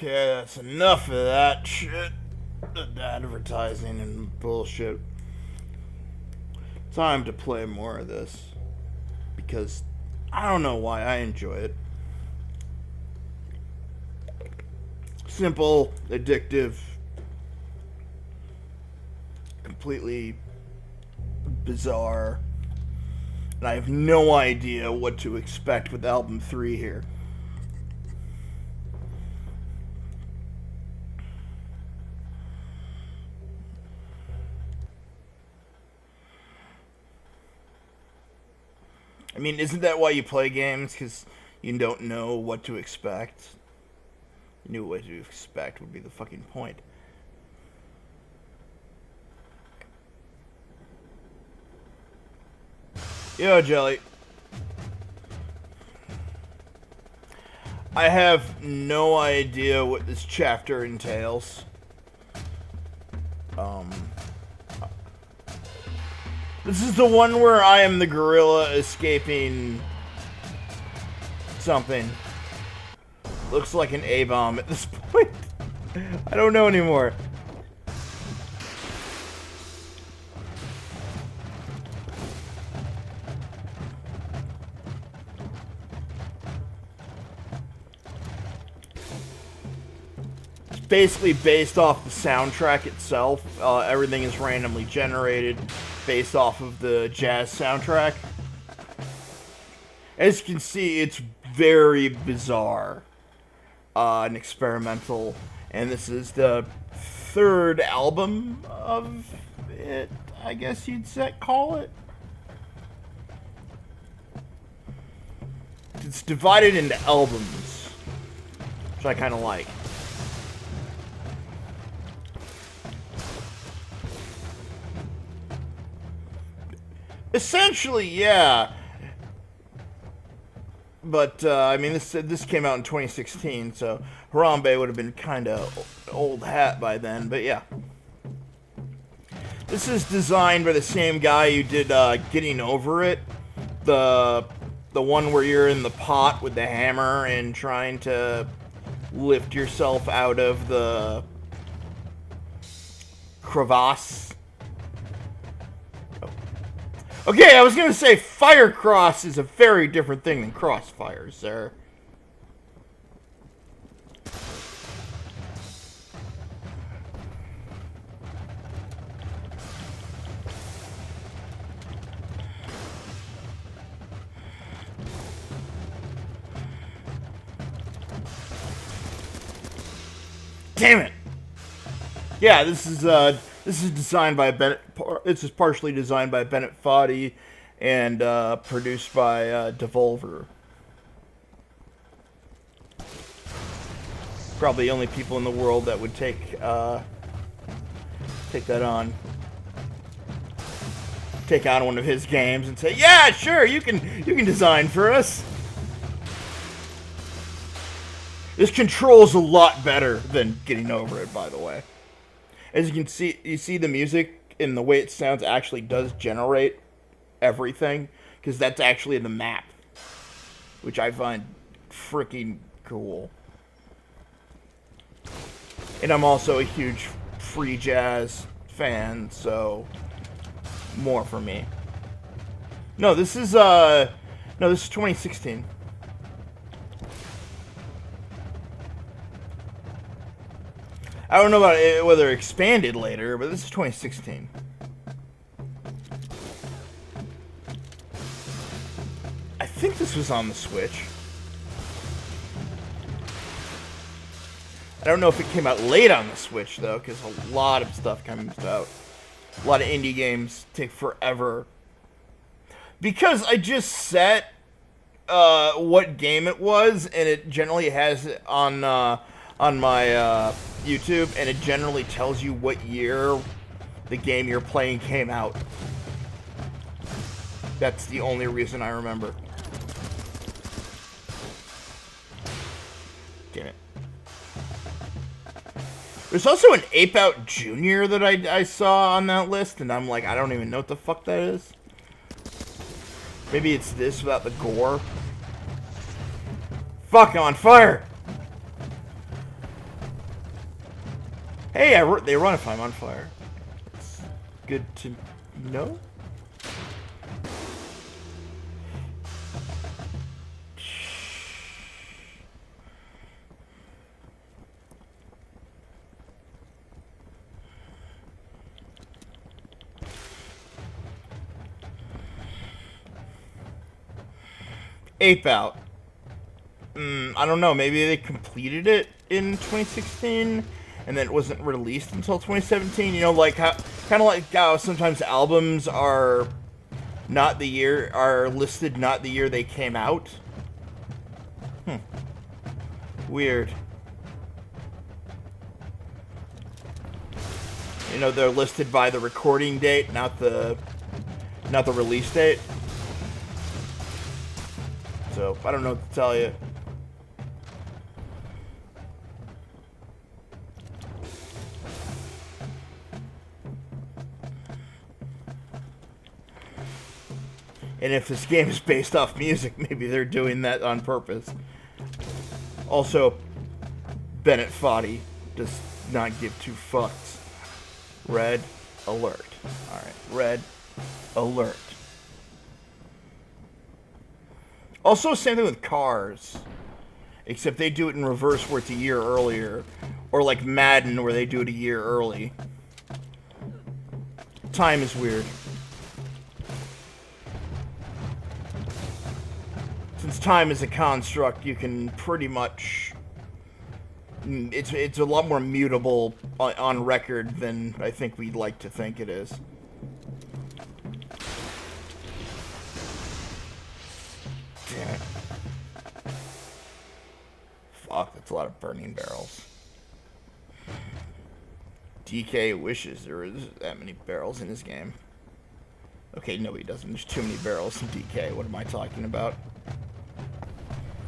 Okay, that's enough of that shit. The advertising and bullshit. Time to play more of this. Because I don't know why I enjoy it. Simple, addictive, completely bizarre. And I have no idea what to expect with album 3 here. I mean, isn't that why you play games? Because you don't know what to expect? You knew what to expect would be the fucking point. Yo, Jelly. I have no idea what this chapter entails. This is the one where I am the gorilla escaping something. Looks like an A-bomb at this point. I don't know anymore. It's basically based off the soundtrack itself. Everything is randomly generated based off of the jazz soundtrack. As you can see, it's very bizarre and experimental, and this is the third album of it, I guess you'd call it. It's divided into albums, which I kind of like. Essentially, yeah. But, I mean, this came out in 2016, so Harambe would have been kind of old hat by then, but yeah. This is designed by the same guy who did Getting Over It. The one where you're in the pot with the hammer and trying to lift yourself out of the crevasse. Okay, I was gonna say Firecross is a very different thing than Crossfire, sir. Damn it! Yeah, this is designed by Bennett. This is partially designed by Bennett Foddy, and produced by Devolver. Probably the only people in the world that would take that on. Take on one of his games and say, "Yeah, sure, you can design for us." This controls a lot better than Getting Over It, by the way. As you see the music and the way it sounds actually does generate everything, because that's actually in the map, which I find freaking cool. And I'm also a huge free jazz fan, so more for me. No, this is 2016. I don't know about it, whether it expanded later, but this is 2016. I think this was on the Switch. I don't know if it came out late on the Switch, though, because a lot of stuff comes out. A lot of indie games take forever. Because I just set what game it was, and it generally has it on my YouTube, and it generally tells you what year the game you're playing came out. That's the only reason I remember. Damn it. There's also an Ape Out Jr. that I saw on that list, and I'm like, I don't even know what the fuck that is. Maybe it's this without the gore. Fuck, I'm on fire! Hey, they run if I'm on fire. It's good to know. Ape Out. I don't know. Maybe they completed it in 2016, and then it wasn't released until 2017. You know, like kind of like how sometimes albums are listed not the year they came out. Weird. You know, they're listed by the recording date, not the release date. So, I don't know what to tell you. And if this game is based off music, maybe they're doing that on purpose. Also, Bennett Foddy does not give two fucks. Red alert. Alright, red alert. Also, same thing with Cars. Except they do it in reverse where it's a year earlier. Or like Madden where they do it a year early. Time is weird. Since time is a construct, you can pretty much... It's a lot more mutable on record than I think we'd like to think it is. Damn it. Fuck, that's a lot of burning barrels. DK wishes there was that many barrels in his game. Okay, no he doesn't. There's too many barrels in DK. What am I talking about?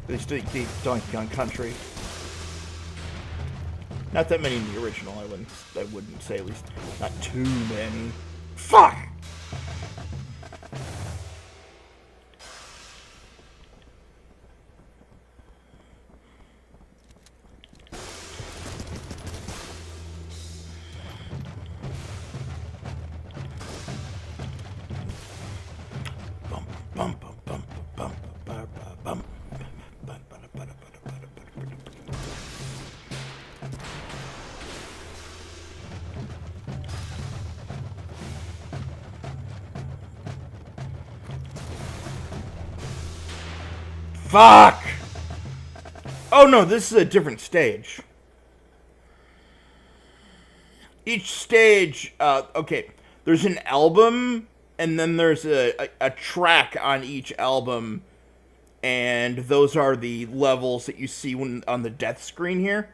They still keep Donkey Kong Country. Not that many in the original, I wouldn't say, at least not too many. Fuck! Fuck! Oh no, this is a different stage. Each stage, okay, there's an album, and then there's a track on each album, and those are the levels that you see when on the death screen here.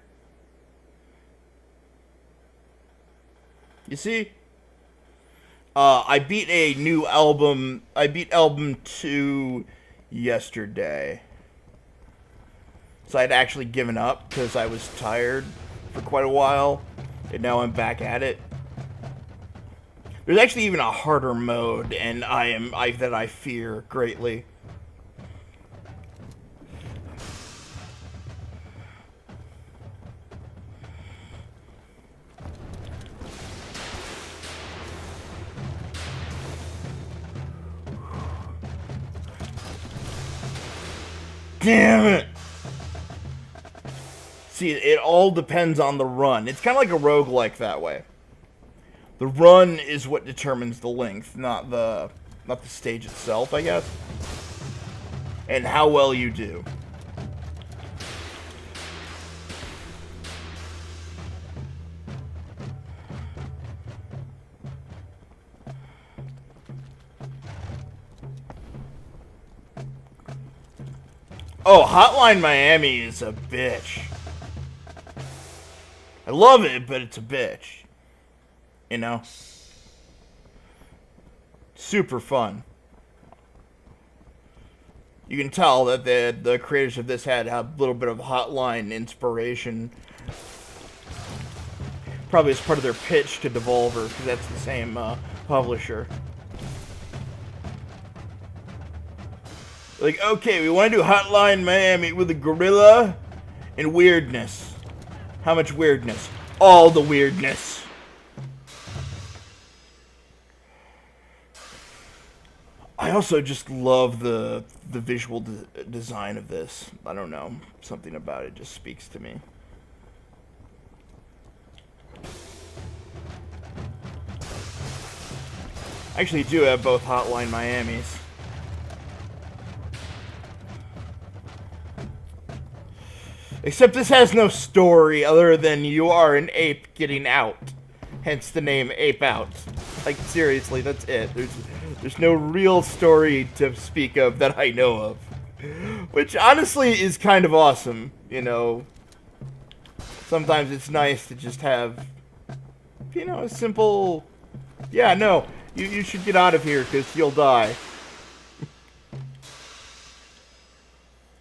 You see? I beat a new album. I beat album 2 yesterday. So I'd actually given up because I was tired for quite a while, and now I'm back at it. There's actually even a harder mode, and I fear greatly. Damn it! See, it all depends on the run. It's kind of like a roguelike that way. The run is what determines the length, not the stage itself, I guess. And how well you do. Oh, Hotline Miami is a bitch. I love it, but it's a bitch. You know? Super fun. You can tell that the creators of this had a little bit of Hotline inspiration. Probably as part of their pitch to Devolver, because that's the same publisher. Like, okay, we want to do Hotline Miami with a gorilla and weirdness. How much weirdness? All the weirdness. I also just love the visual design of this. I don't know. Something about it just speaks to me. I actually do have both Hotline Miamis. Except this has no story other than you are an ape getting out. Hence the name Ape Out. Like, seriously, that's it. There's no real story to speak of that I know of. Which, honestly, is kind of awesome, you know. Sometimes it's nice to just have, you know, a simple... Yeah, no, you should get out of here, because you'll die.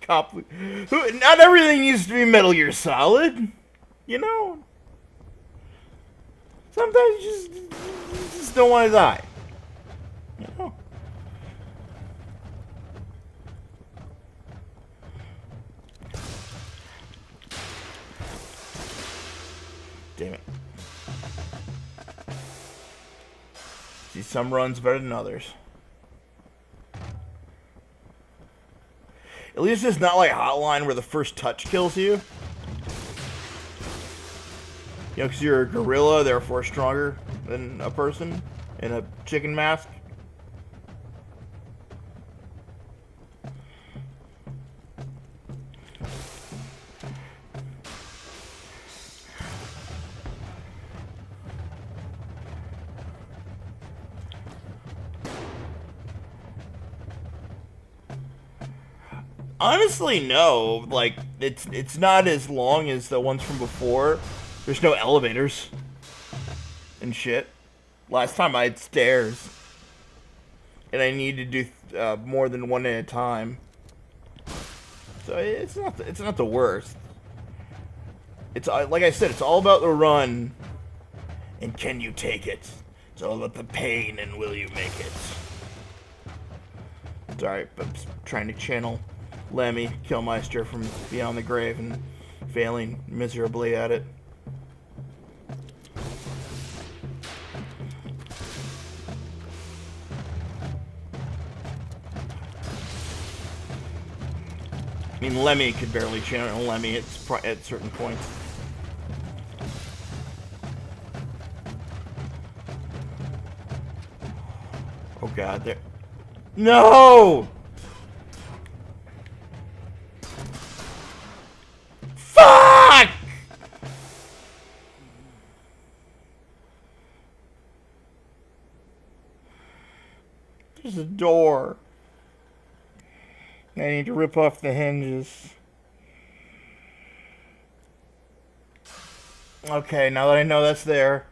Not everything needs to be Metal Gear Solid, you know. Sometimes you just don't want to die, you know. Damn it. See, some runs better than others. At least it's not like Hotline where the first touch kills you. You know, because you're a gorilla, therefore stronger than a person in a chicken mask. Honestly, no. Like, it's not as long as the ones from before. There's no elevators and shit. Last time I had stairs, and I needed to do more than one at a time. So it's not the worst. It's like I said, it's all about the run, and can you take it? It's all about the pain, and will you make it? Sorry, I'm trying to channel Lemmy Killmeister from Beyond the Grave and failing miserably at it. mean, Lemmy could barely channel Lemmy at certain points. Oh god, there. No! Fuck! There's a door. I need to rip off the hinges. Okay, now that I know that's there,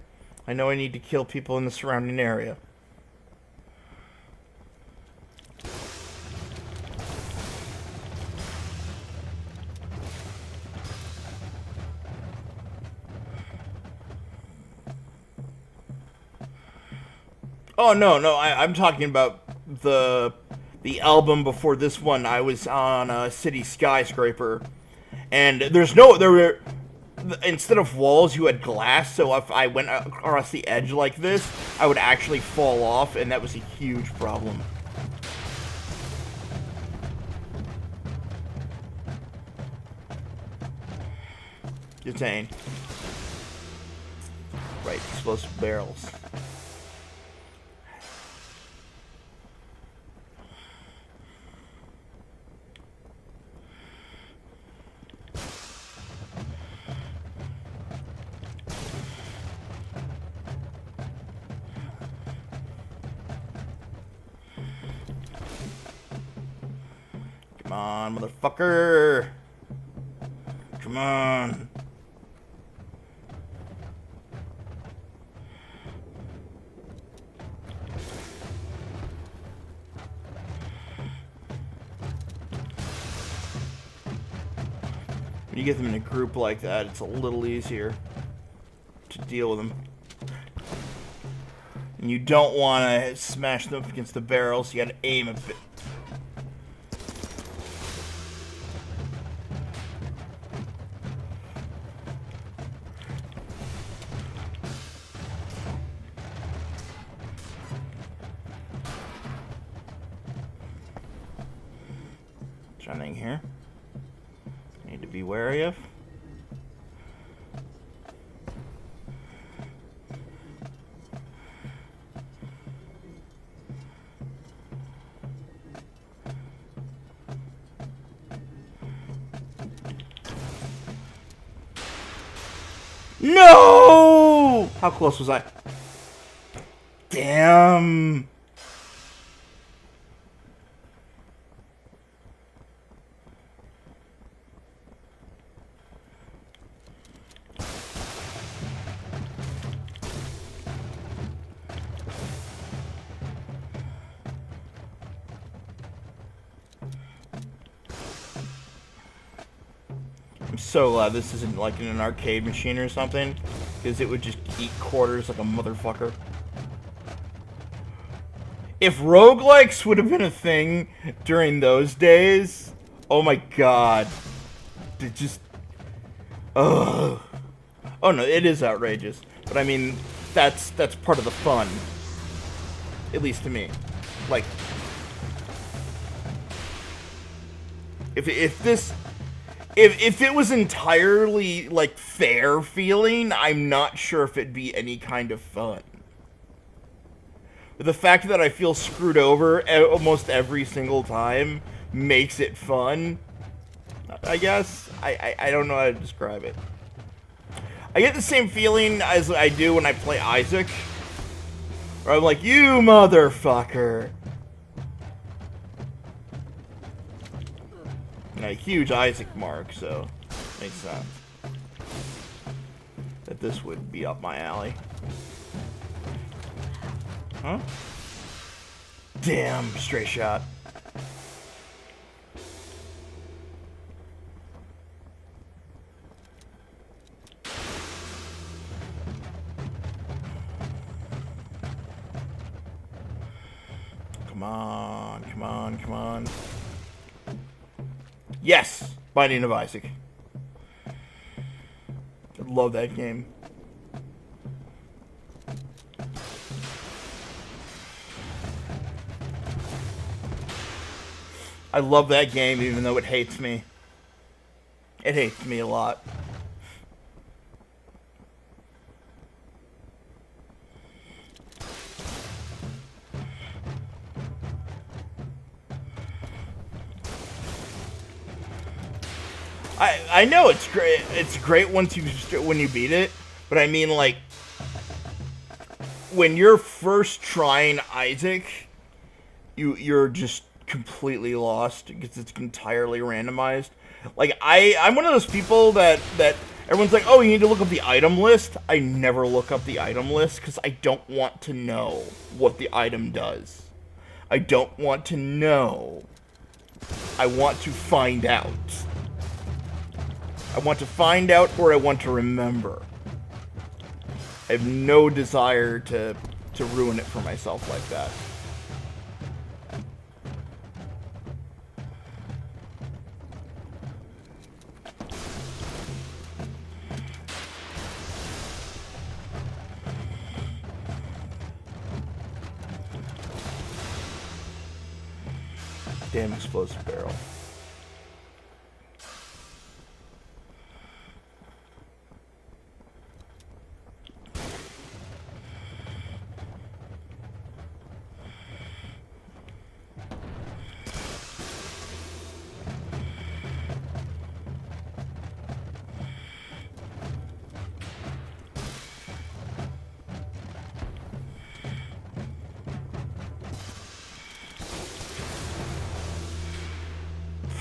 I know I need to kill people in the surrounding area. Oh no, I'm talking about the album before this one. I was on a city skyscraper, and instead of walls, you had glass. So if I went across the edge like this, I would actually fall off, and that was a huge problem. Detain. Right, explosive barrels. Come on, motherfucker! Come on! When you get them in a group like that, it's a little easier to deal with them. And you don't want to smash them up against the barrels, you gotta aim a bit. Something here. Need to be wary of. No! How close was I? Damn. I'm so glad this isn't like in an arcade machine or something, because it would just eat quarters like a motherfucker. If roguelikes would have been a thing during those days, oh my god. It just... ugh. Oh no, it is outrageous. But I mean, that's part of the fun. At least to me. Like... If it was entirely, like, fair feeling, I'm not sure if it'd be any kind of fun. But the fact that I feel screwed over almost every single time makes it fun, I guess. I don't know how to describe it. I get the same feeling as I do when I play Isaac. Where I'm like, you motherfucker! And a huge Isaac mark, so makes sense that this would be up my alley. Huh? Damn, straight shot. Come on, come on, come on. Yes! Binding of Isaac. I love that game. I love that game even though it hates me. It hates me a lot. I know it's great. It's great once when you beat it, but I mean like when you're first trying Isaac, you're just completely lost because it's entirely randomized. Like I'm one of those people that everyone's like, oh, you need to look up the item list. I never look up the item list because I don't want to know what the item does. I don't want to know. I want to find out. I want to find out or I want to remember. I have no desire to ruin it for myself like that. Damn explosive barrel.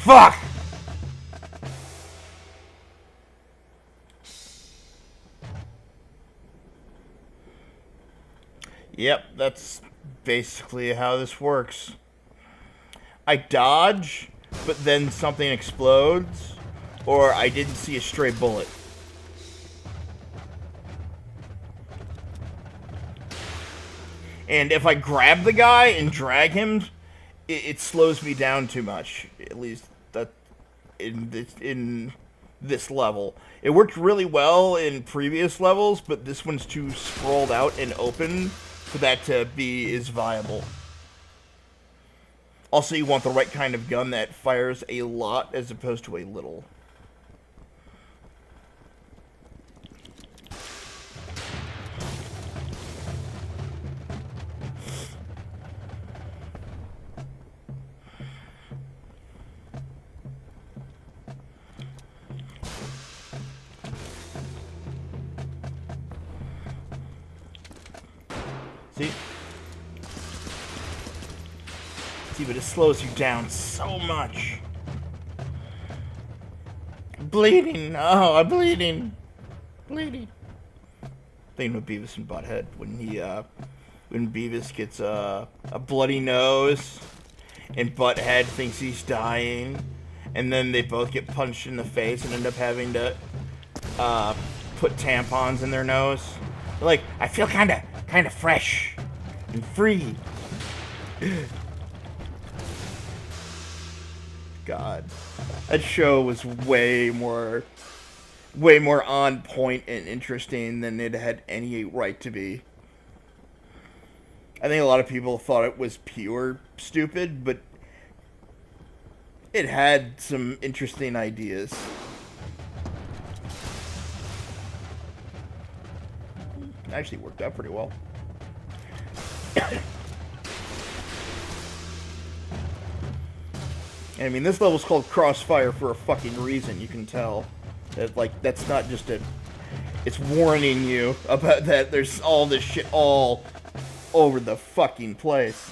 Fuck! Yep, that's basically how this works. I dodge, but then something explodes, or I didn't see a stray bullet. And if I grab the guy and drag him, it slows me down too much. At least that in this level. It worked really well in previous levels, but this one's too sprawled out and open for that to be as viable. Also, you want the right kind of gun that fires a lot as opposed to a little. See, but it slows you down so much. Bleeding. Oh, I'm bleeding. Bleeding. Thinking of Beavis and Butthead when Beavis gets a bloody nose and Butthead thinks he's dying, and then they both get punched in the face and end up having to put tampons in their nose. They're like, I feel kind of fresh and free. God, that show was way more on point and interesting than it had any right to be. I think a lot of people thought it was pure stupid, but it had some interesting ideas. It actually worked out pretty well. I mean, this level's called Crossfire for a fucking reason, you can tell. That's not just it's warning you about that there's all this shit all over the fucking place.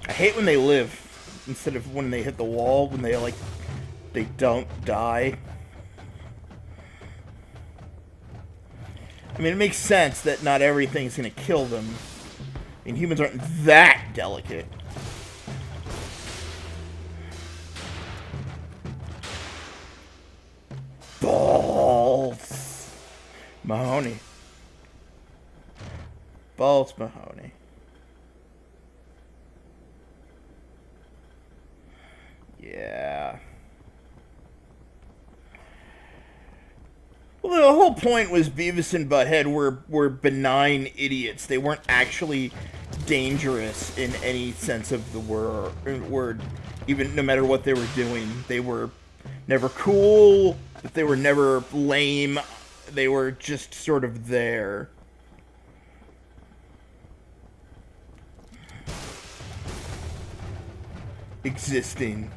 I hate when they live instead of when they hit the wall, when they don't die. I mean, it makes sense that not everything's going to kill them. I mean, humans aren't that delicate. Balls. Mahoney. Balls Mahoney. Yeah. Well, Well, the whole point was Beavis and Butthead were benign idiots. They weren't actually dangerous in any sense of the word. Even no matter what they were doing, they were never cool, but they were never lame. They were just sort of there. Existing.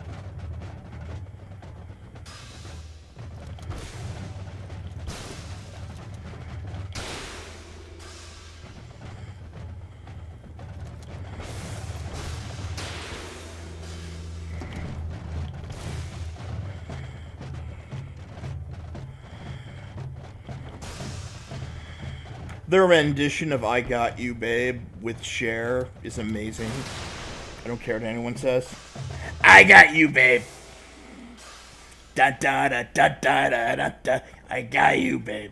Their rendition of I Got You, Babe with Cher is amazing. I don't care what anyone says. I got you, babe. Da da da da da da da da. I got you, babe.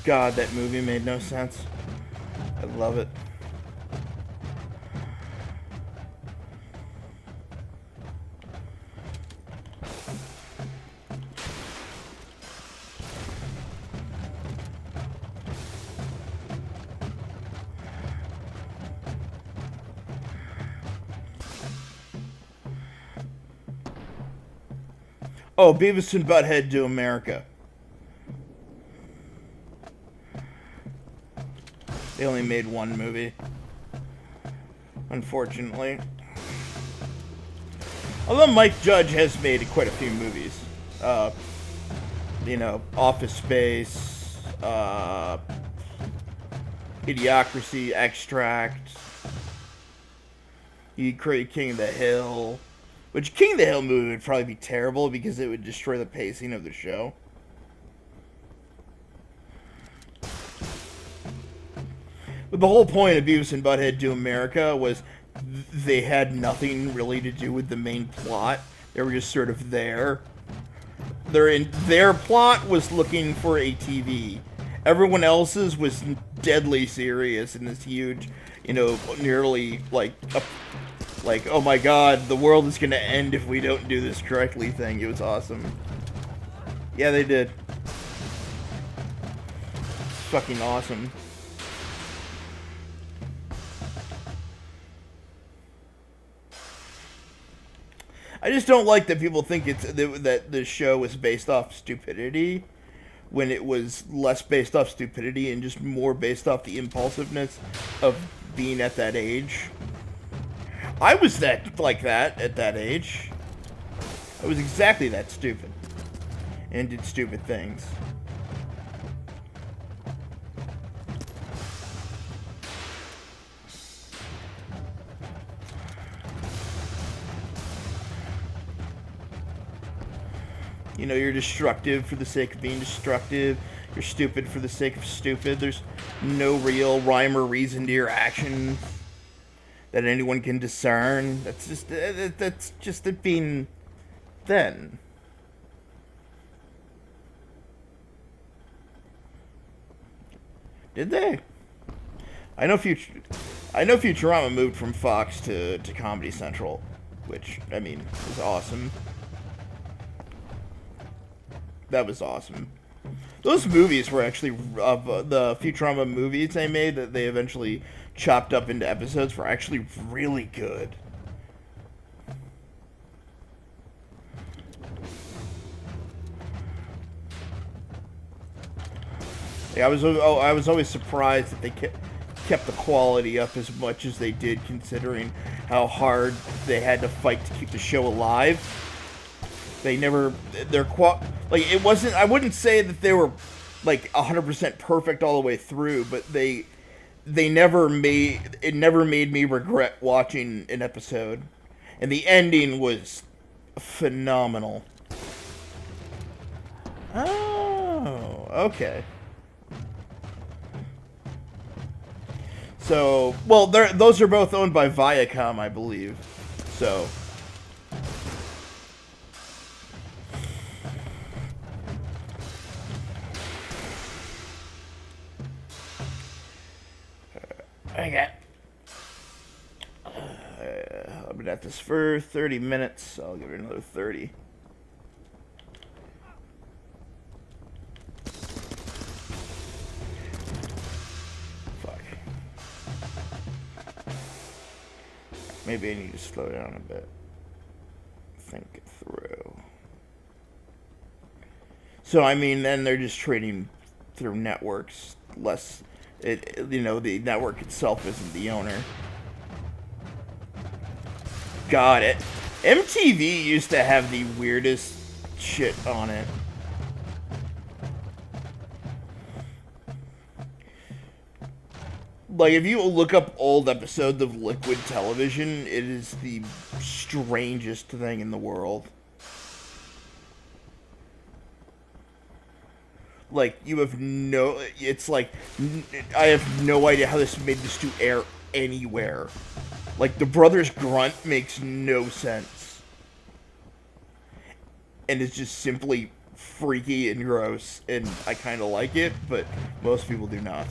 God, that movie made no sense. I love it. Oh, Beavis and Butthead Do America. They only made one movie, unfortunately. Although Mike Judge has made quite a few movies. Office Space, Idiocracy, Extract. He created King of the Hill. Which King of the Hill movie would probably be terrible because it would destroy the pacing of the show. But the whole point of Beavis and Butthead Do America was they had nothing really to do with the main plot. They were just sort of there. Their plot was looking for a TV. Everyone else's was deadly serious in this huge, nearly like, oh my god, the world is gonna end if we don't do this correctly thing. It was awesome. Yeah, they did. Fucking awesome. I just don't like that people think that the show was based off stupidity when it was less based off stupidity and just more based off the impulsiveness of being at that age. I was like that at that age. I was exactly that stupid. And did stupid things. You're destructive for the sake of being destructive. You're stupid for the sake of stupid. There's no real rhyme or reason to your actions that anyone can discern. That's just it being then. Did they? I know Futurama moved from Fox to Comedy Central, which is awesome. That was awesome. Those movies were actually the Futurama movies they made that they eventually chopped up into episodes were actually really good. Yeah, I was always surprised that they kept the quality up as much as they did, considering how hard they had to fight to keep the show alive. They never it wasn't. I wouldn't say that they were 100% perfect all the way through, but they never made me regret watching an episode, and the ending was phenomenal. Oh, okay. So, well, those are both owned by Viacom, I believe. So. Okay. been at this for 30 minutes, so I'll give it another 30. Fuck. Maybe I need to slow down a bit. Think it through. So, I mean, then they're just trading through networks. Less, the network itself isn't the owner. Got it. MTV used to have the weirdest shit on it. Like, if you look up old episodes of Liquid Television, it is the strangest thing in the world. Like, you have no... It's like... I have no idea how this made this to air anywhere. Like, the brothers grunt makes no sense. And it's just simply freaky and gross. And I kind of like it, but most people do not.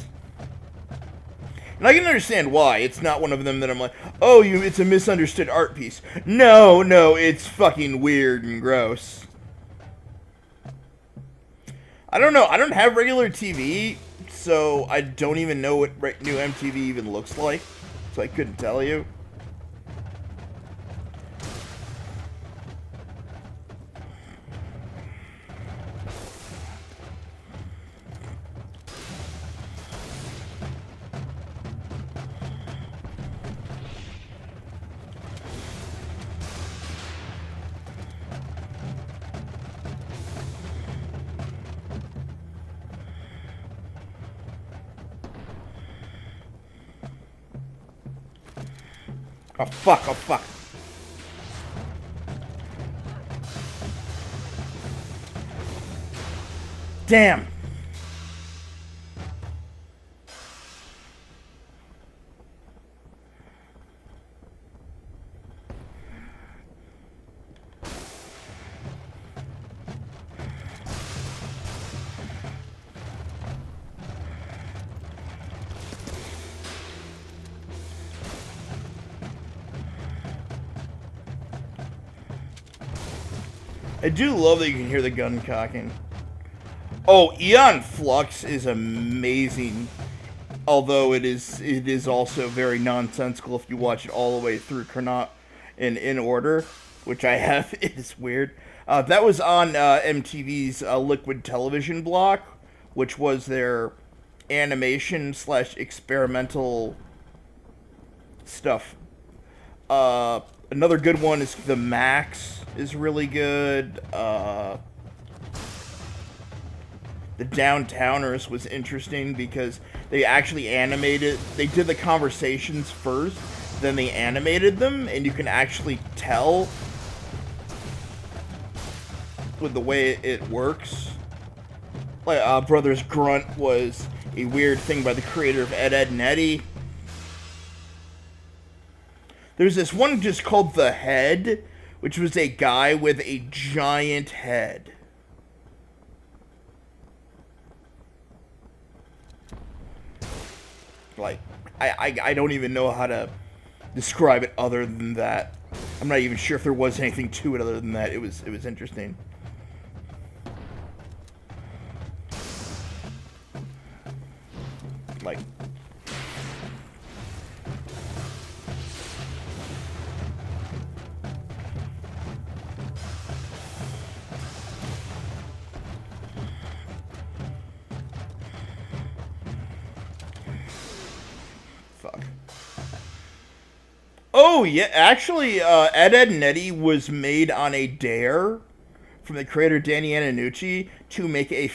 And I can understand why. It's not one of them that I'm like, oh, it's a misunderstood art piece. No, it's fucking weird and gross. I don't know. I don't have regular TV, so I don't even know what new MTV even looks like. So I couldn't tell you. Oh fuck. Damn. I do love that you can hear the gun cocking. Oh, Eon Flux is amazing. Although it is also very nonsensical if you watch it all the way through in order, which I have. It is weird. That was on MTV's Liquid Television block, which was their animation / experimental stuff. Another good one is The Max is really good. The Downtowners was interesting because they actually animated, they did the conversations first, then they animated them, and you can actually tell with the way it works. Like, Brothers Grunt was a weird thing by the creator of Ed, Edd n Eddy. There's this one just called The Head, which was a guy with a giant head. Like, I don't even know how to describe it other than that. I'm not even sure if there was anything to it other than that. It was interesting. Like, fuck. Oh, yeah, actually, Ed, Edd n Eddy was made on a dare from the creator Danny Antonucci to make a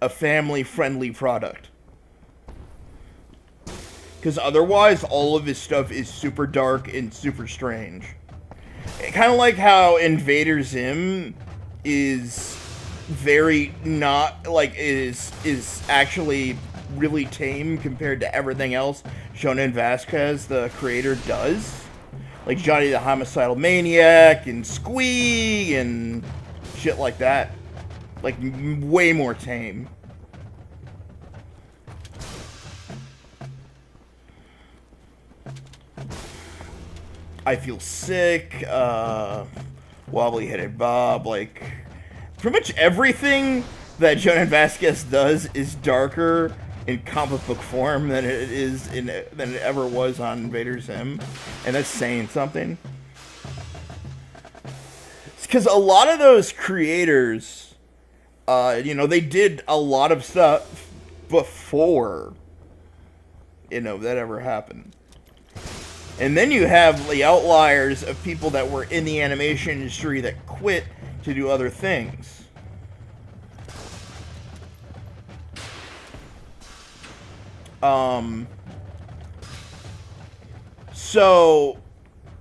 family-friendly product. Because otherwise, all of his stuff is super dark and super strange. Kind of like how Invader Zim is very not, like, is actually really tame compared to everything else Jonan Vasquez, the creator, does. Like Johnny the Homicidal Maniac and Squee and shit like that. Like, way more tame. I Feel Sick, Wobbly-Headed Bob, like, pretty much everything that Jonan Vasquez does is darker in comic book form than it ever was on Invader Zim, and that's saying something. It's because a lot of those creators, they did a lot of stuff before, that ever happened. And then you have the outliers of people that were in the animation industry that quit to do other things. So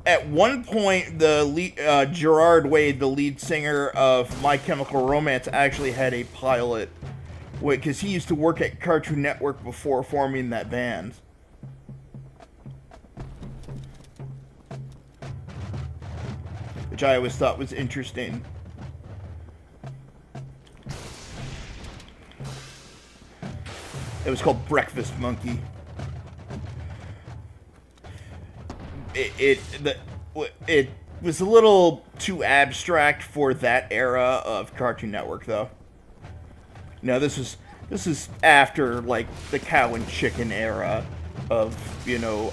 at one point, Gerard Way, the lead singer of My Chemical Romance, actually had a pilot, because he used to work at Cartoon Network before forming that band. Which I always thought was interesting. It was called Breakfast Monkey. It was a little too abstract for that era of Cartoon Network, though. No, this is after, like, the cow and chicken era of,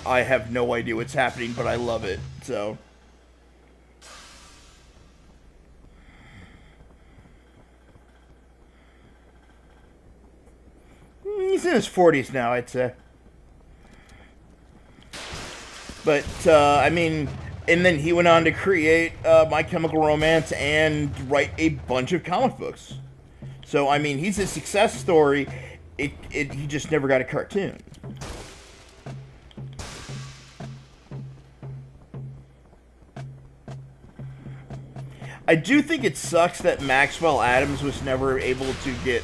I have no idea what's happening, but I love it, so. He's in his 40s now, I'd say. But, and then he went on to create My Chemical Romance and write a bunch of comic books. So, he's a success story. He just never got a cartoon. I do think it sucks that Maxwell Adams was never able to get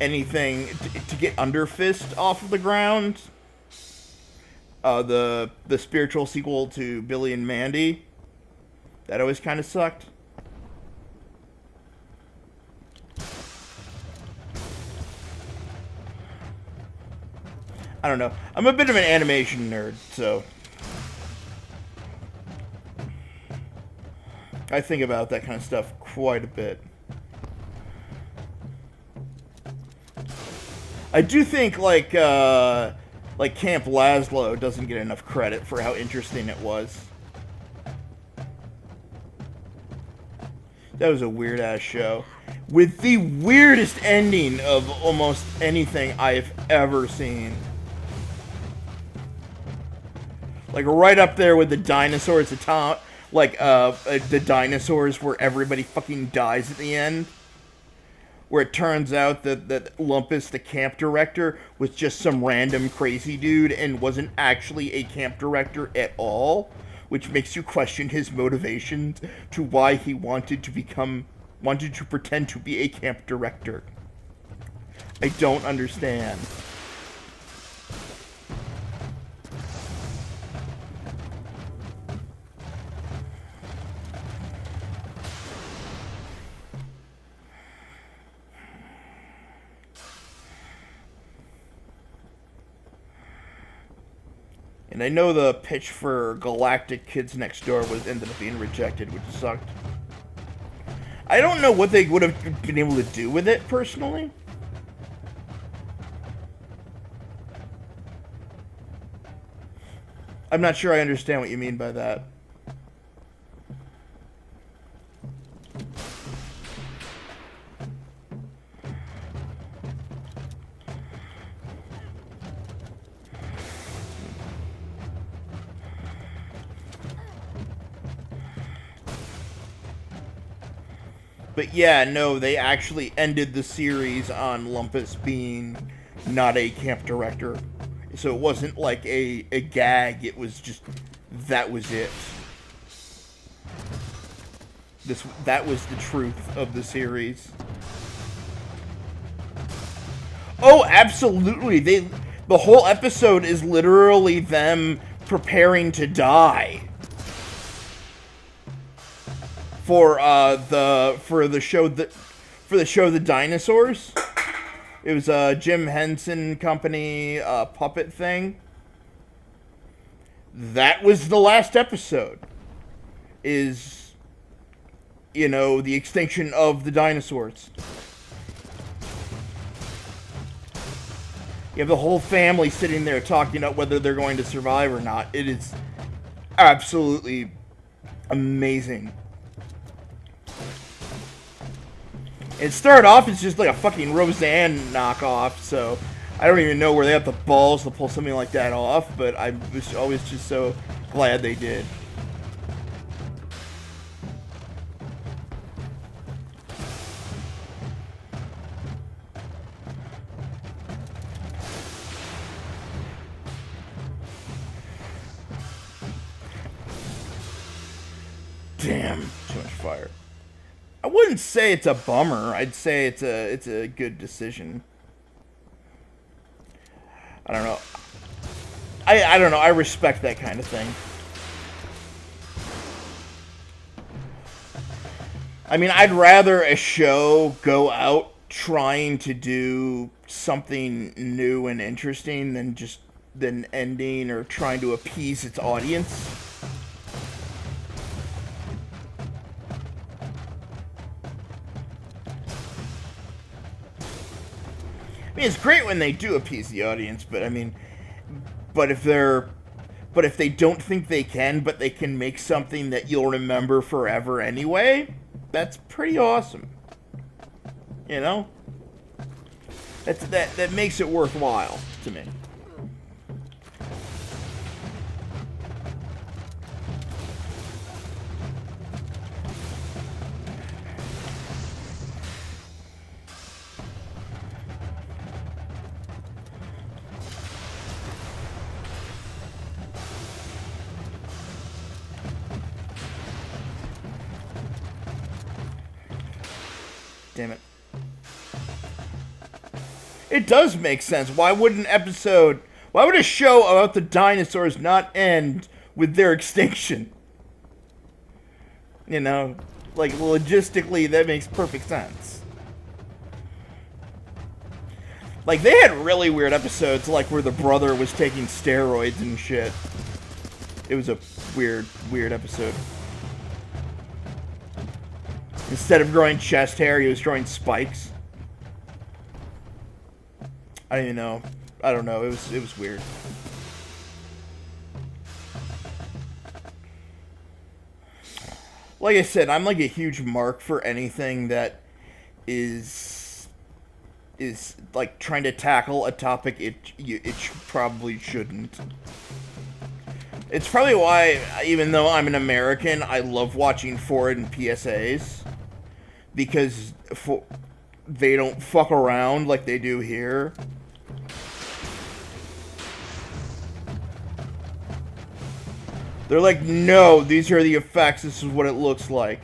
anything to get Underfist off of the ground. The spiritual sequel to Billy and Mandy. That always kind of sucked. I don't know. I'm a bit of an animation nerd, so I think about that kind of stuff quite a bit. I do think, like Camp Lazlo doesn't get enough credit for how interesting it was. That was a weird-ass show. With the weirdest ending of almost anything I've ever seen. Like, right up there with the dinosaurs, the dinosaurs where everybody fucking dies at the end. Where it turns out that Lumpus, the camp director, was just some random crazy dude and wasn't actually a camp director at all, which makes you question his motivations to why he wanted to pretend to be a camp director. I don't understand. And I know the pitch for Galactic Kids Next Door ended up being rejected, which sucked. I don't know what they would have been able to do with it, personally. I'm not sure I understand what you mean by that. But yeah, no, they actually ended the series on Lumpus being not a camp director. So it wasn't like a gag, it was just, that was it. That was the truth of the series. Oh, absolutely. The whole episode is literally them preparing to die. For the show The Dinosaurs. It was a Jim Henson Company puppet thing. That was the last episode. is, you know, the extinction of the dinosaurs. You have the whole family sitting there talking about whether they're going to survive or not. It is absolutely amazing. It started off as just like a fucking Roseanne knockoff, so I don't even know where they have the balls to pull something like that off, but I was always just so glad they did. Damn, too much fire. I wouldn't say it's a bummer. I'd say it's a good decision. I don't know. I don't know. I respect that kind of thing. I mean, I'd rather a show go out trying to do something new and interesting than ending or trying to appease its audience. I mean, it's great when they do appease the audience, but I mean, but if they don't think they can, but they can make something that you'll remember forever anyway, that's pretty awesome. You know? That makes it worthwhile to me. Damn it. It does make sense. Why would a show about the dinosaurs not end with their extinction? You know, like logistically, that makes perfect sense. Like, they had really weird episodes, like where the brother was taking steroids and shit. It was a weird episode. Instead of growing chest hair, he was growing spikes. I don't even know. I don't know. It was weird. Like I said, I'm like a huge mark for anything that is like trying to tackle a topic it probably shouldn't. It's probably why, even though I'm an American, I love watching foreign PSAs. Because they don't fuck around like they do here. They're like, no, these are the effects, this is what it looks like.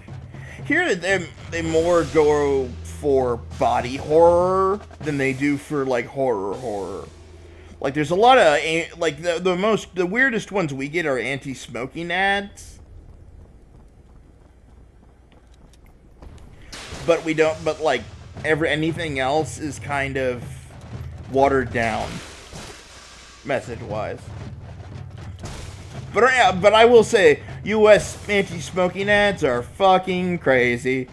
Here, they more go for body horror than they do for, like, horror. Like, there's a lot of, like, the weirdest ones we get are anti-smoking ads. But we don't, but like, anything else is kind of watered down, message-wise. But I will say, U.S. anti-smoking ads are fucking crazy.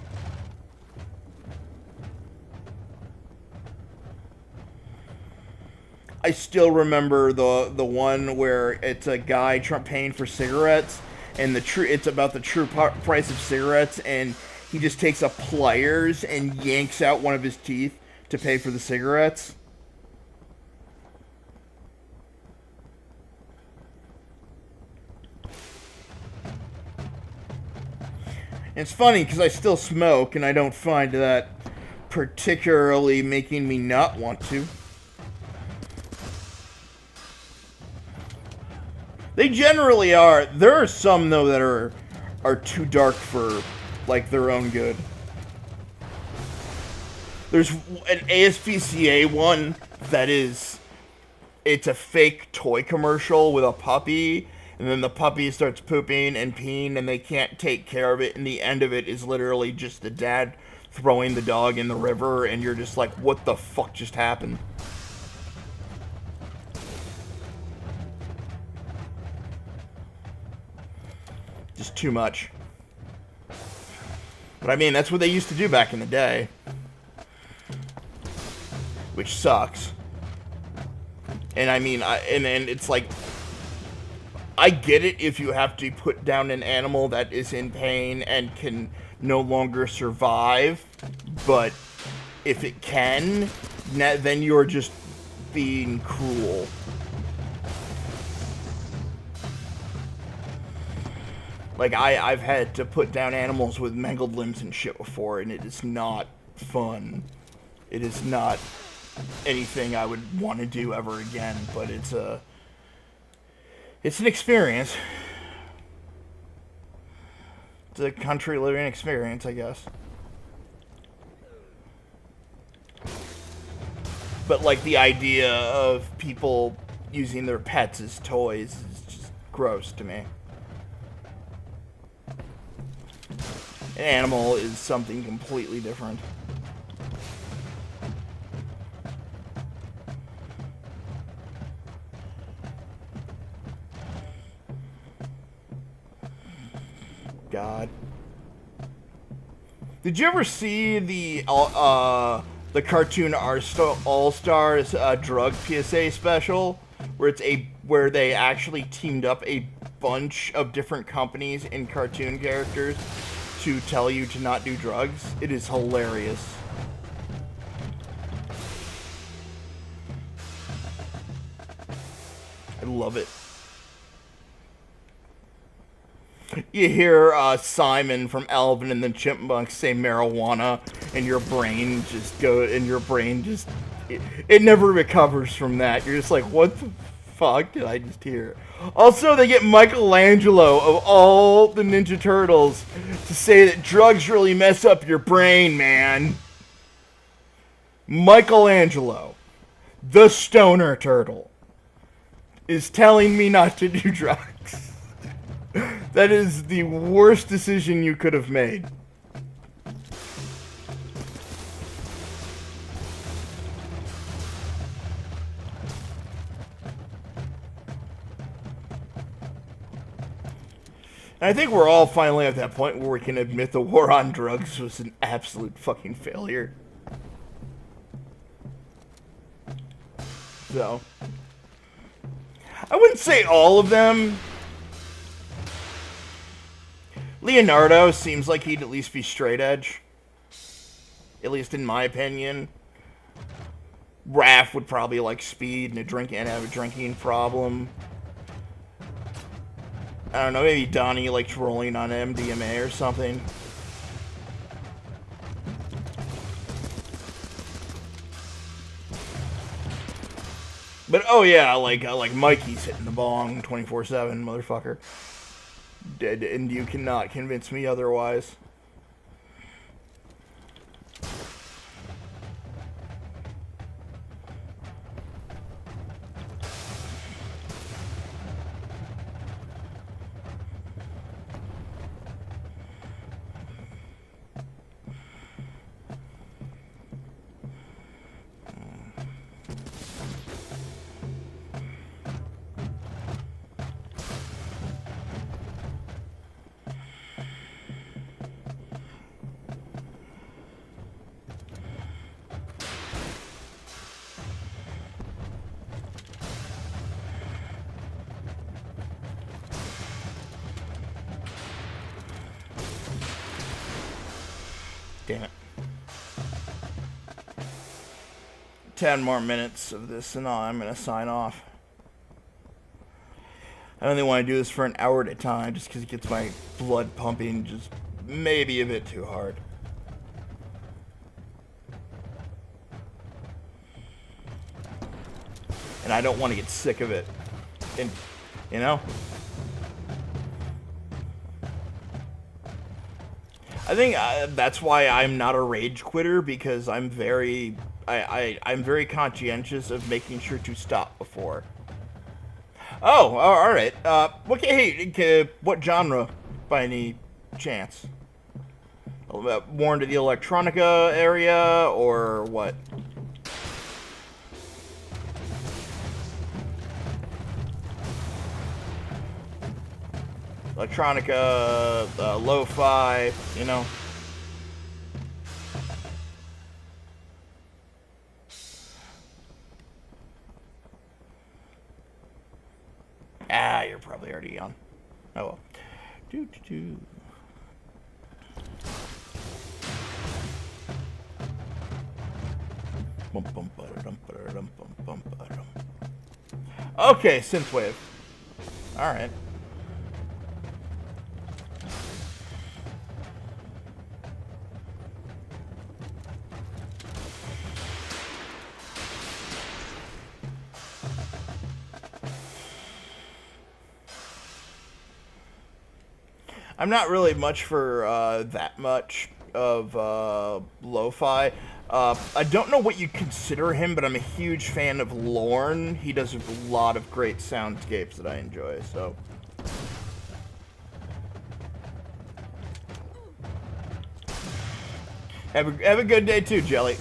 I still remember the one where it's a guy paying for cigarettes, and it's about the true price of cigarettes, and he just takes a pliers and yanks out one of his teeth to pay for the cigarettes. And it's funny because I still smoke and I don't find that particularly making me not want to. They generally are. There are some though that are too dark for like their own good. There's an ASPCA one that it's a fake toy commercial with a puppy, and then the puppy starts pooping and peeing and they can't take care of it, and the end of it is literally just the dad throwing the dog in the river, and you're just like, what the fuck just happened? Just too much. But I mean, that's what they used to do back in the day. Which sucks. And I mean, and it's like, I get it if you have to put down an animal that is in pain and can no longer survive, but if it can, then you're just being cruel. Like, I've had to put down animals with mangled limbs and shit before, and it is not fun. It is not anything I would want to do ever again, but it's an experience. It's a country living experience, I guess. But, like, the idea of people using their pets as toys is just gross to me. An animal is something completely different. God. Did you ever see the cartoon All Stars drug PSA special, where they actually teamed up a bunch of different companies and cartoon characters to tell you to not do drugs? It is hilarious. I love it. You hear Simon from Alvin and the Chipmunks say marijuana, and your brain just it never recovers from that. You're just like, what the fuck did I just hear? Also, they get Michelangelo of all the Ninja Turtles to say that drugs really mess up your brain, man. Michelangelo, the stoner turtle, is telling me not to do drugs. That is the worst decision you could have made. And I think we're all finally at that point where we can admit the war on drugs was an absolute fucking failure. So, I wouldn't say all of them. Leonardo seems like he'd at least be straight edge. At least in my opinion. Raph would probably like speed and have a drinking problem. I don't know, maybe Donnie likes rolling on MDMA or something. But oh yeah, like Mikey's hitting the bong 24/7, motherfucker. Dead, and you cannot convince me otherwise. Damn it. 10 more minutes of this and I'm going to sign off. I only want to do this for an hour at a time just because it gets my blood pumping just maybe a bit too hard. And I don't want to get sick of it. And, you know? I think that's why I'm not a rage quitter, because I'm very conscientious of making sure to stop before. Oh, all right. What genre, by any chance? More into the electronica area, or what? Electronica, lo-fi, you know. Oh well. Do do do. Okay, synthwave. All right. I'm not really much for that much of lo-fi. I don't know what you consider him, but I'm a huge fan of Lorne. He does a lot of great soundscapes that I enjoy, so... Have a good day too, Jelly.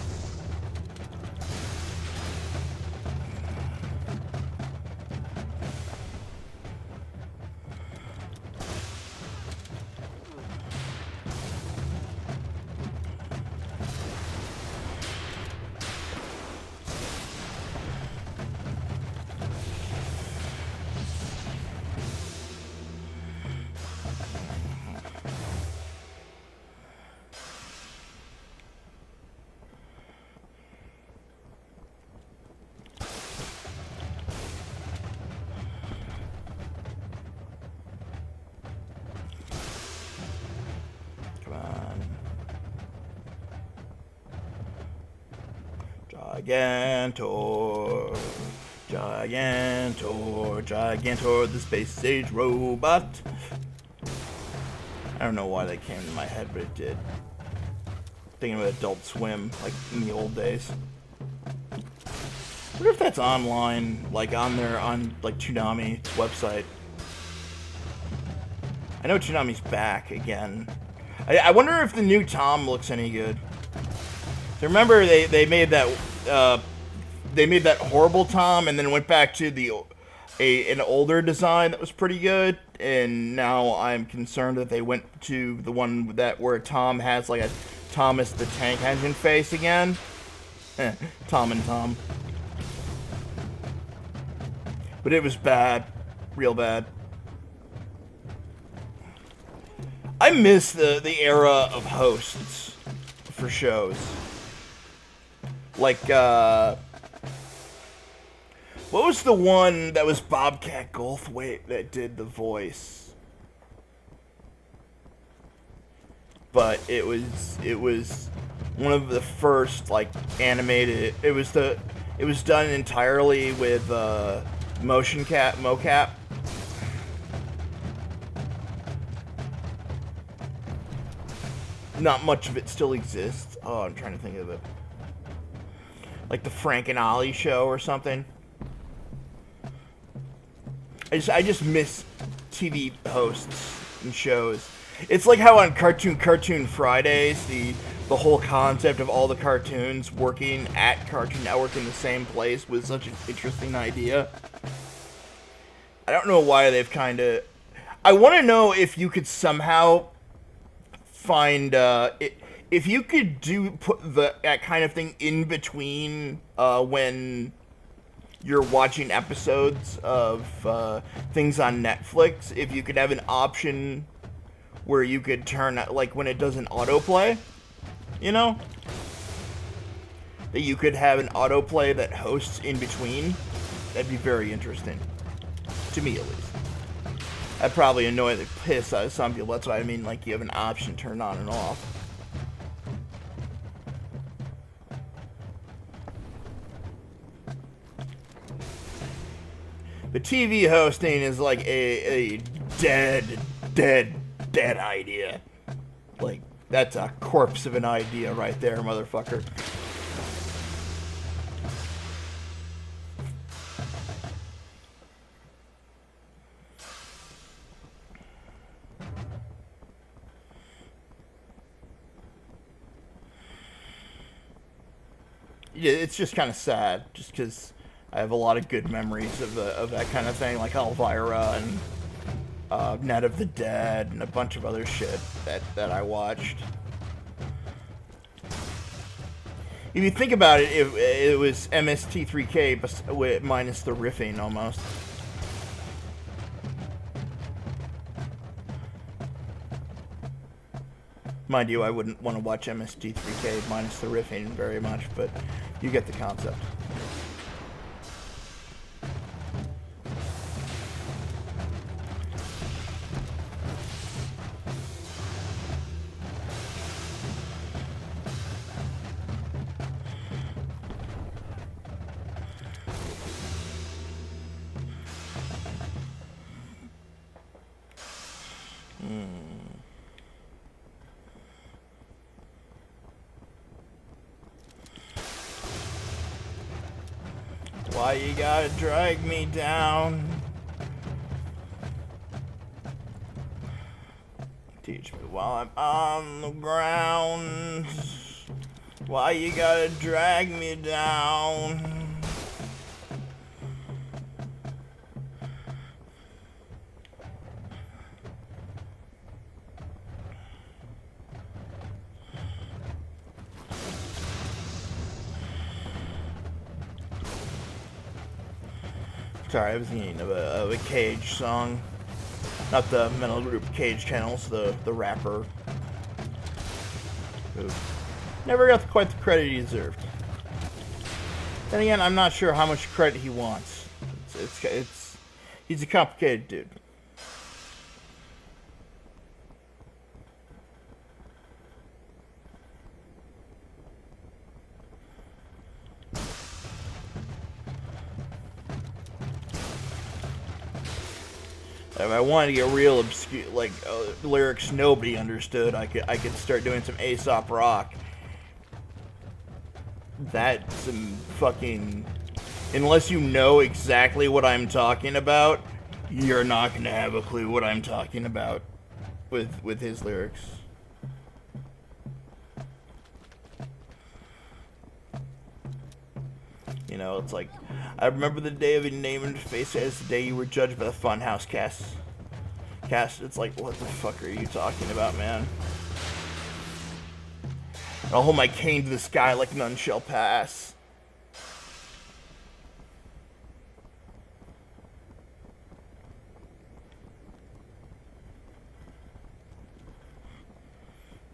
Gigantor, Gigantor, Gigantor, the space age robot. I don't know why that came to my head, but it did. Thinking of Adult Swim, like in the old days. I wonder if that's online, like on like Toonami's website. I know Toonami's back again. I wonder if the new Tom looks any good. So remember they made that horrible Tom and then went back to an older design that was pretty good, and now I'm concerned that they went to the one where Tom has like a Thomas the Tank Engine face again. Tom and Tom. But it was bad. Real bad. I miss the era of hosts for shows. Like, what was the one that was Bobcat Goldthwait that did the voice? But it was one of the first, like, animated, it was done entirely with, mocap. Not much of it still exists. Oh, I'm trying to think of it. Like the Frank and Ollie show or something. I just miss TV hosts and shows. It's like how on Cartoon Fridays, the whole concept of all the cartoons working at Cartoon Network in the same place was such an interesting idea. I don't know why they've kind of... I want to know if you could somehow find... if you could put that kind of thing in between when you're watching episodes of things on Netflix, if you could have an option where you could turn, like when it does an autoplay, you know? That you could have an autoplay that hosts in between. That'd be very interesting. To me, at least. That'd probably annoy the piss out of some people. That's why I mean, like, you have an option turned on and off. But TV hosting is like a dead idea. Like, that's a corpse of an idea right there, motherfucker. Yeah, it's just kind of sad, just because I have a lot of good memories of that kind of thing, like Elvira and Net of the Dead and a bunch of other shit that I watched. If you think about it, it was MST3K minus the riffing almost. Mind you, I wouldn't want to watch MST3K minus the riffing very much, but you get the concept. Why you gotta drag me down? Teach me while I'm on the ground. Why you gotta drag me down? Sorry, I was thinking of a Cage song. Not the metal group Cage Channels, the rapper. Who never got quite the credit he deserved. Then again, I'm not sure how much credit he wants. He's a complicated dude. If I wanted to get real obscure, like lyrics nobody understood, I could start doing some Aesop rock. That's some fucking. Unless you know exactly what I'm talking about, you're not gonna have a clue what I'm talking about with his lyrics. You know, it's like, I remember the day of your name and face as the day you were judged by the Funhouse cast. It's like, what the fuck are you talking about, man? I'll hold my cane to the sky like none shall pass.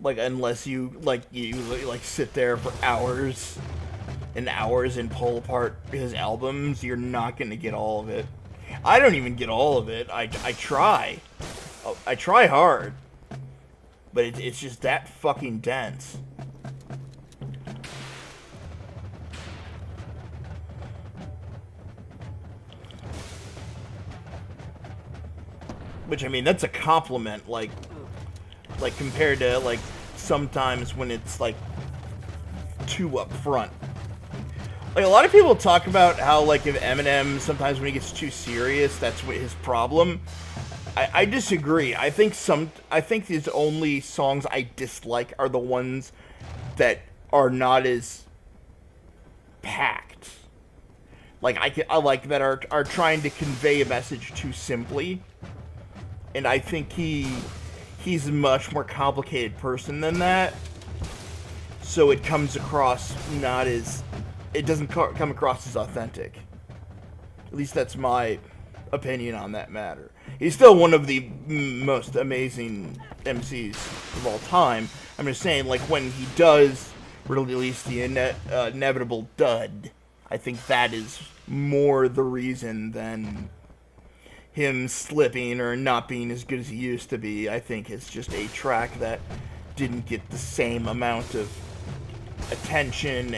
Like, unless you sit there for hours and hours and pull apart his albums, you're not gonna get all of it. I don't even get all of it. I try. I try hard. But it's just that fucking dense. Which, I mean, that's a compliment, like compared to, like, sometimes when it's, like, too up front. Like, a lot of people talk about how, like, if Eminem, sometimes when he gets too serious, that's what his problem. I disagree. I think his only songs I dislike are the ones that are not as packed. Like, I like that are trying to convey a message too simply. And I think he's a much more complicated person than that. So it comes across not as... It doesn't come across as authentic. At least that's my opinion on that matter. He's still one of the most amazing MCs of all time. I'm just saying, like, when he does release the inevitable dud, I think that is more the reason than him slipping or not being as good as he used to be. I think it's just a track that didn't get the same amount of attention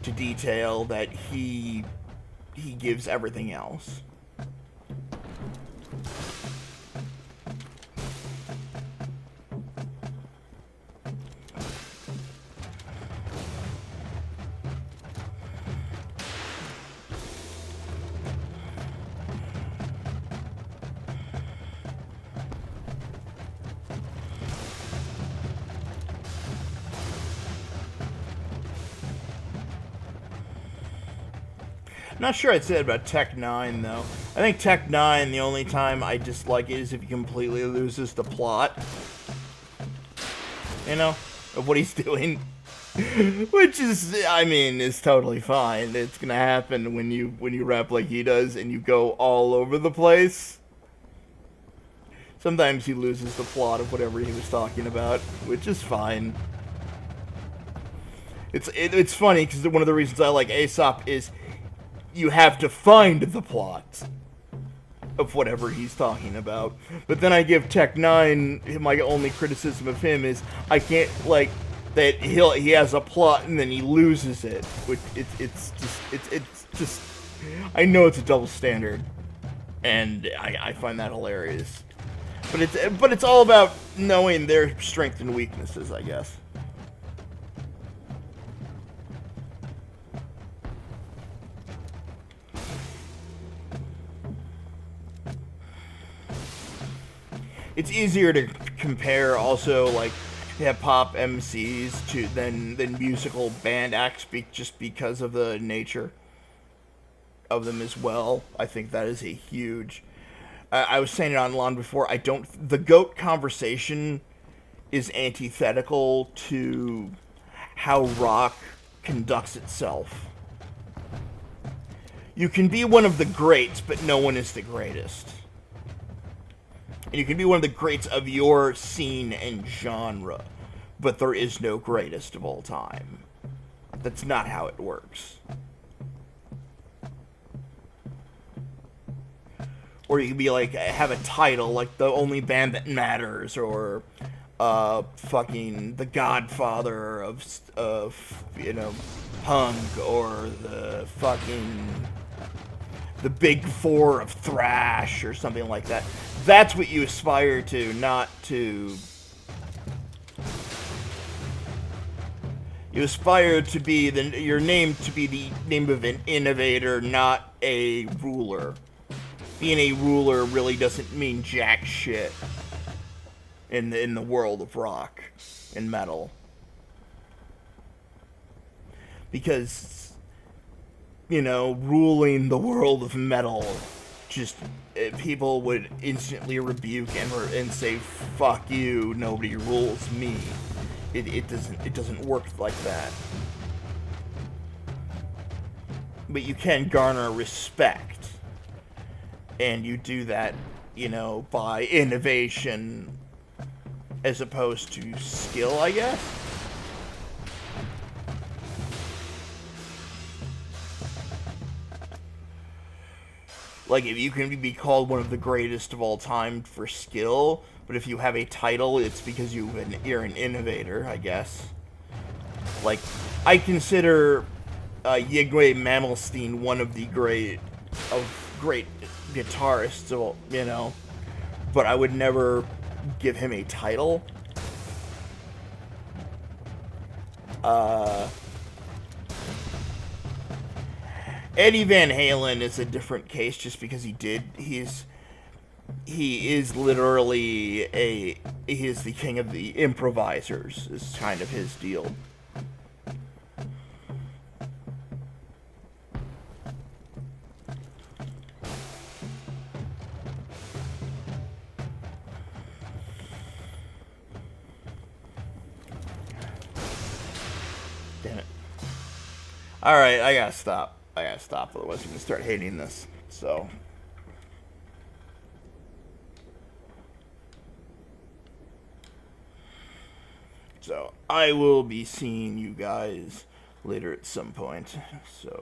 to detail that he gives everything else. Not sure I'd say that about Tech 9, though. I think Tech 9, the only time I dislike it is if he completely loses the plot. You know? Of what he's doing. Which is, I mean, is totally fine. It's gonna happen when you rap like he does and you go all over the place. Sometimes he loses the plot of whatever he was talking about, which is fine. It's funny because one of the reasons I like Aesop is you have to find the plot of whatever he's talking about. But then I give Tech 9, my only criticism of him is I can't, like, that he has a plot and then he loses it. Which it's just I know it's a double standard, and I find that hilarious. But it's all about knowing their strengths and weaknesses, I guess. It's easier to compare also like hip hop MCs to than musical band acts just because of the nature of them as well. I think that is a huge. I was saying it online before. I don't. The GOAT conversation is antithetical to how rock conducts itself. You can be one of the greats, but no one is the greatest. And you can be one of the greats of your scene and genre, but there is no greatest of all time. That's not how it works. Or you can be like, have a title, like the only band that matters, or fucking the Godfather of punk, or the big four of thrash, or something like that. That's what you aspire to, not to. You aspire to be your name to be the name of an innovator, not a ruler. Being a ruler really doesn't mean jack shit in the world of rock and metal, because ruling the world of metal, just people would instantly rebuke and say, "Fuck you! Nobody rules me." It doesn't work like that. But you can garner respect, and you do that, by innovation as opposed to skill, I guess. Like, if you can be called one of the greatest of all time for skill, but if you have a title, it's because you're an innovator, I guess. Like, I consider Yngwie Malmsteen one of the great guitarists, but I would never give him a title. Eddie Van Halen is a different case, just because he is literally he is the king of the improvisers, is kind of his deal. Damn it. Alright, I gotta stop, otherwise I'm gonna start hating this. So I will be seeing you guys later at some point. So